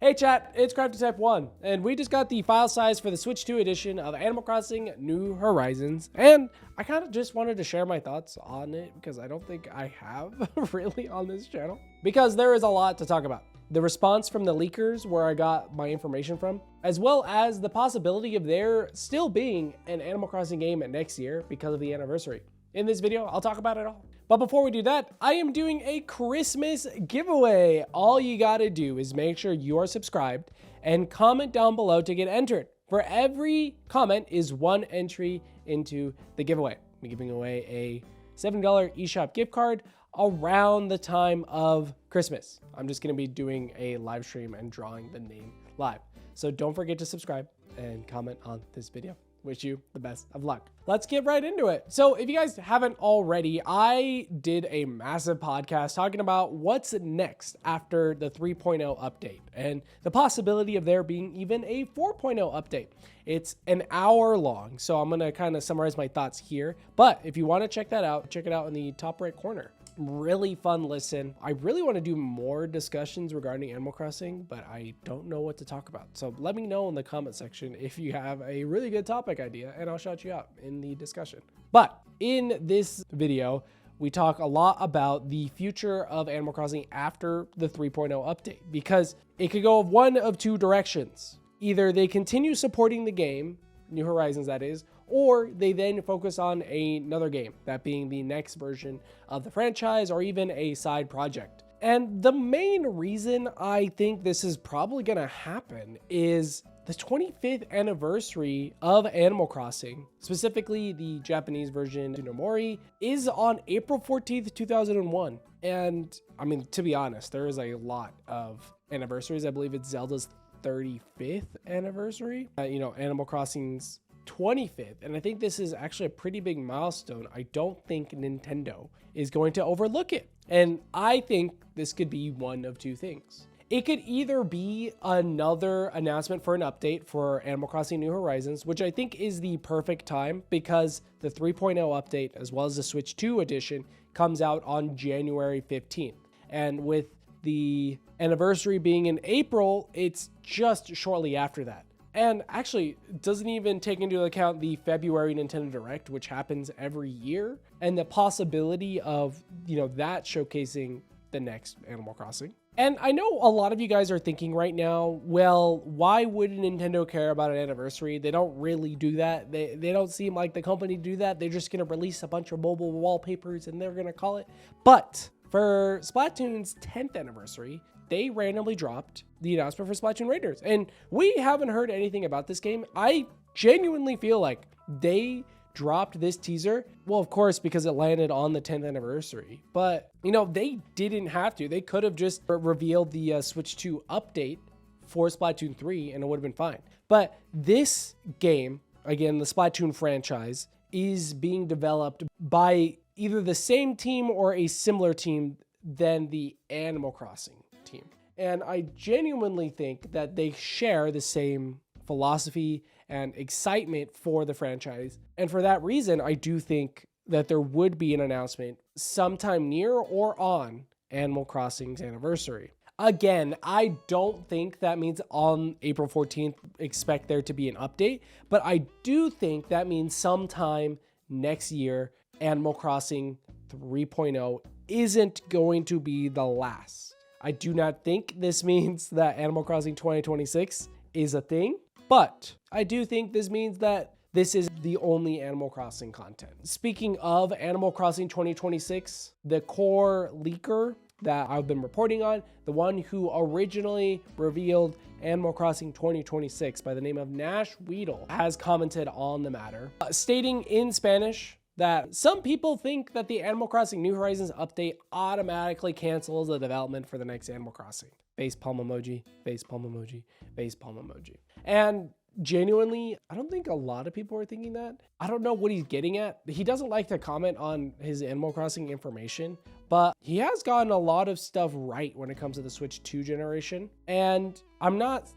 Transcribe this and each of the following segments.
Hey chat, it's Crafty Type 1, and we just got the file size for the Switch 2 edition of Animal Crossing New Horizons, and I kind of just wanted to share my thoughts on it because I don't think I have really on this channel, because there is a lot to talk about. The response from the leakers where I got my information from, as well as the possibility of there still being an Animal Crossing game next year because of the anniversary. In this video, I'll talk about it all. But before we do that, I am doing a Christmas giveaway. All you gotta do is make sure you are subscribed and comment down below to get entered. For every comment is one entry into the giveaway. I'm giving away a $7 eShop gift card around the time of Christmas. I'm just gonna be doing a live stream and drawing the name live. So don't forget to subscribe and comment on this video. Wish you the best of luck. Let's get right into it. So if you guys haven't already, I did a massive podcast talking about what's next after the 3.0 update and the possibility of there being even a 4.0 update. It's an hour long, so I'm gonna kind of summarize my thoughts here. But if you wanna check that out, check it out in the top right corner. Really fun listen. I really want to do more discussions regarding Animal Crossing, but I don't know what to talk about. So let me know in the comment section if you have a really good topic idea and I'll shout you out in the discussion. But in this video, we talk a lot about the future of Animal Crossing after the 3.0 update, because it could go one of two directions. Either they continue supporting the game, New Horizons that is, or they then focus on another game, that being the next version of the franchise or even a side project. And the main reason I think this is probably gonna happen is the 25th anniversary of Animal Crossing, specifically the Japanese version, Tsunomori, is on April 14th, 2001. And I mean, to be honest, there is a lot of anniversaries. I believe it's Zelda's 35th anniversary. Animal Crossing's 25th, and I think this is actually a pretty big milestone. I don't think Nintendo is going to overlook it, and I think this could be one of two things. It could either be another announcement for an update for Animal Crossing New Horizons, which I think is the perfect time because the 3.0 update as well as the Switch 2 edition comes out on January 15th, and with the anniversary being in April, it's just shortly after that. And actually, it doesn't even take into account the February Nintendo Direct, which happens every year, and the possibility of, that showcasing the next Animal Crossing. And I know a lot of you guys are thinking right now, well, why would Nintendo care about an anniversary? They don't really do that. They don't seem like the company to do that. They're just going to release a bunch of mobile wallpapers and they're going to call it. But for Splatoon's 10th anniversary, they randomly dropped the announcement for Splatoon Raiders, and we haven't heard anything about this game. I genuinely feel like they dropped this teaser, well, of course, because it landed on the 10th anniversary, but they didn't have to. They could have just revealed the Switch 2 update for Splatoon 3 and it would have been fine. But this game, again, the Splatoon franchise, is being developed by either the same team or a similar team than the Animal Crossing team. And I genuinely think that they share the same philosophy and excitement for the franchise. And for that reason, I do think that there would be an announcement sometime near or on Animal Crossing's anniversary. Again, I don't think that means on April 14th, expect there to be an update, but I do think that means sometime next year, Animal Crossing 3.0 isn't going to be the last. I do not think this means that Animal Crossing 2026 is a thing, but I do think this means that this is the only Animal Crossing content. Speaking of Animal Crossing 2026, the core leaker that I've been reporting on, the one who originally revealed Animal Crossing 2026 by the name of Nash Weedle, has commented on the matter, stating in Spanish that some people think that the Animal Crossing New Horizons update automatically cancels the development for the next Animal Crossing. Facepalm emoji, facepalm emoji, facepalm emoji. And genuinely, I don't think a lot of people are thinking that. I don't know what he's getting at. He doesn't like to comment on his Animal Crossing information, but he has gotten a lot of stuff right when it comes to the Switch 2 generation. And I'm not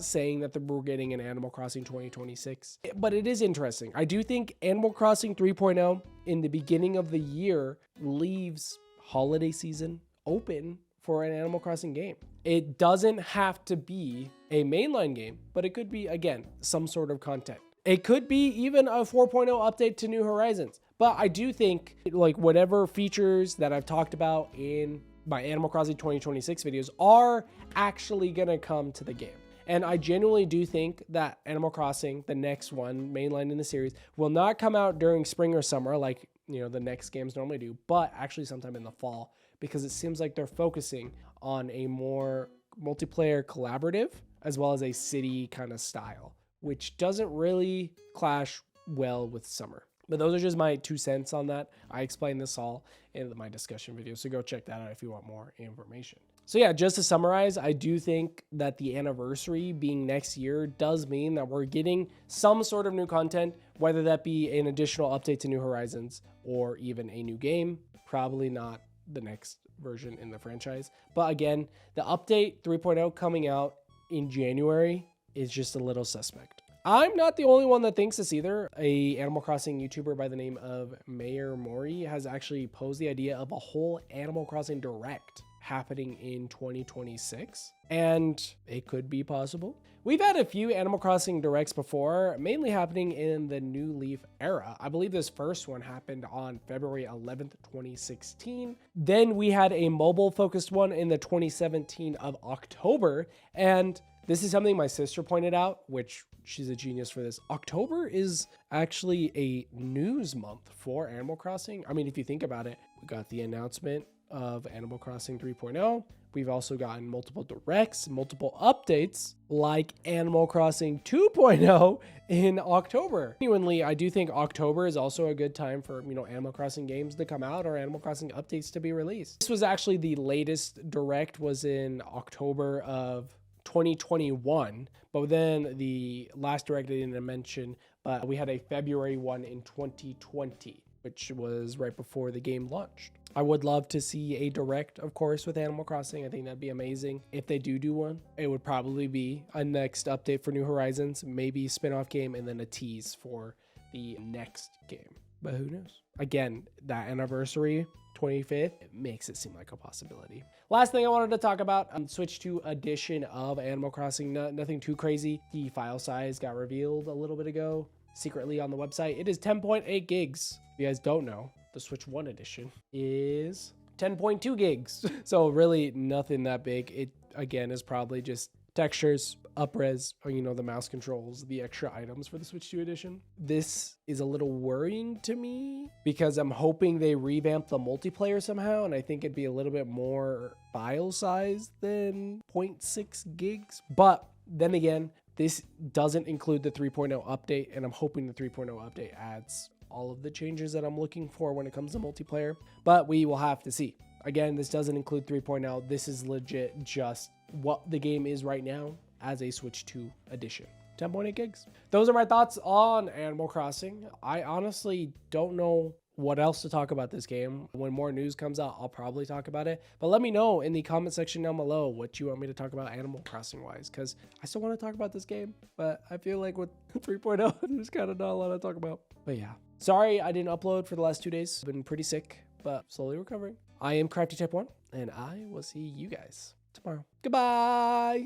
saying that we're getting an Animal Crossing 2026, but it is interesting. I do think Animal Crossing 3.0 in the beginning of the year leaves holiday season open for an Animal Crossing game. It doesn't have to be a mainline game, but it could be, again, some sort of content. It could be even a 4.0 update to New Horizons. But I do think like whatever features that I've talked about in my Animal Crossing 2026 videos are actually going to come to the game. And I genuinely do think that Animal Crossing, the next one, mainline in the series, will not come out during spring or summer like, the next games normally do, but actually sometime in the fall, because it seems like they're focusing on a more multiplayer collaborative as well as a city kind of style, which doesn't really clash well with summer. But those are just my 2 cents on that. I explained this all in my discussion video, so go check that out if you want more information. So yeah, just to summarize, I do think that the anniversary being next year does mean that we're getting some sort of new content, whether that be an additional update to New Horizons or even a new game. Probably not the next version in the franchise. But again, the update 3.0 coming out in January is just a little suspect. I'm not the only one that thinks this either. A Animal Crossing YouTuber by the name of Mayor Mori has actually posed the idea of a whole Animal Crossing Direct happening in 2026, and it could be possible. We've had a few Animal Crossing Directs before, mainly happening in the New Leaf era. I believe this first one happened on February 11th, 2016. Then we had a mobile-focused one in the 2017 of October, and this is something my sister pointed out, which she's a genius for this. October is actually a news month for Animal Crossing. I mean, if you think about it, we got the announcement of Animal Crossing 3.0. We've also gotten multiple directs, multiple updates like Animal Crossing 2.0 in October. Genuinely, I do think October is also a good time for, Animal Crossing games to come out or Animal Crossing updates to be released. This was actually the latest direct was in October of 2021, but then the last direct I didn't mention, but we had a February one in 2020, which was right before the game launched. I would love to see a direct, of course, with Animal Crossing. I think that'd be amazing. If they do one, it would probably be a next update for New Horizons, maybe a spin-off game, and then a tease for the next game. But who knows? Again, that anniversary, 25th, it makes it seem like a possibility. Last thing I wanted to talk about, Switch 2 edition of Animal Crossing. Nothing too crazy. The file size got revealed a little bit ago, secretly on the website. It is 10.8 gigs. If you guys don't know, the Switch 1 edition is 10.2 gigs. So really nothing that big. It, again, is probably just textures, up-res, or, the mouse controls, the extra items for the Switch 2 edition. This is a little worrying to me because I'm hoping they revamp the multiplayer somehow, and I think it'd be a little bit more file size than 0.6 gigs. But then again, this doesn't include the 3.0 update, and I'm hoping the 3.0 update adds all of the changes that I'm looking for when it comes to multiplayer, but we will have to see. Again, this doesn't include 3.0. This is legit just what the game is right now as a Switch 2 edition. 10.8 gigs. Those are my thoughts on Animal Crossing. I honestly don't know what else to talk about this game. When more news comes out, I'll probably talk about it. But let me know in the comment section down below what you want me to talk about Animal Crossing wise, because I still want to talk about this game, but I feel like with 3.0, there's kind of not a lot to talk about. But yeah, sorry I didn't upload for the last 2 days. I've been pretty sick, but slowly recovering. I am Crafty Type 1, and I will see you guys tomorrow. Goodbye.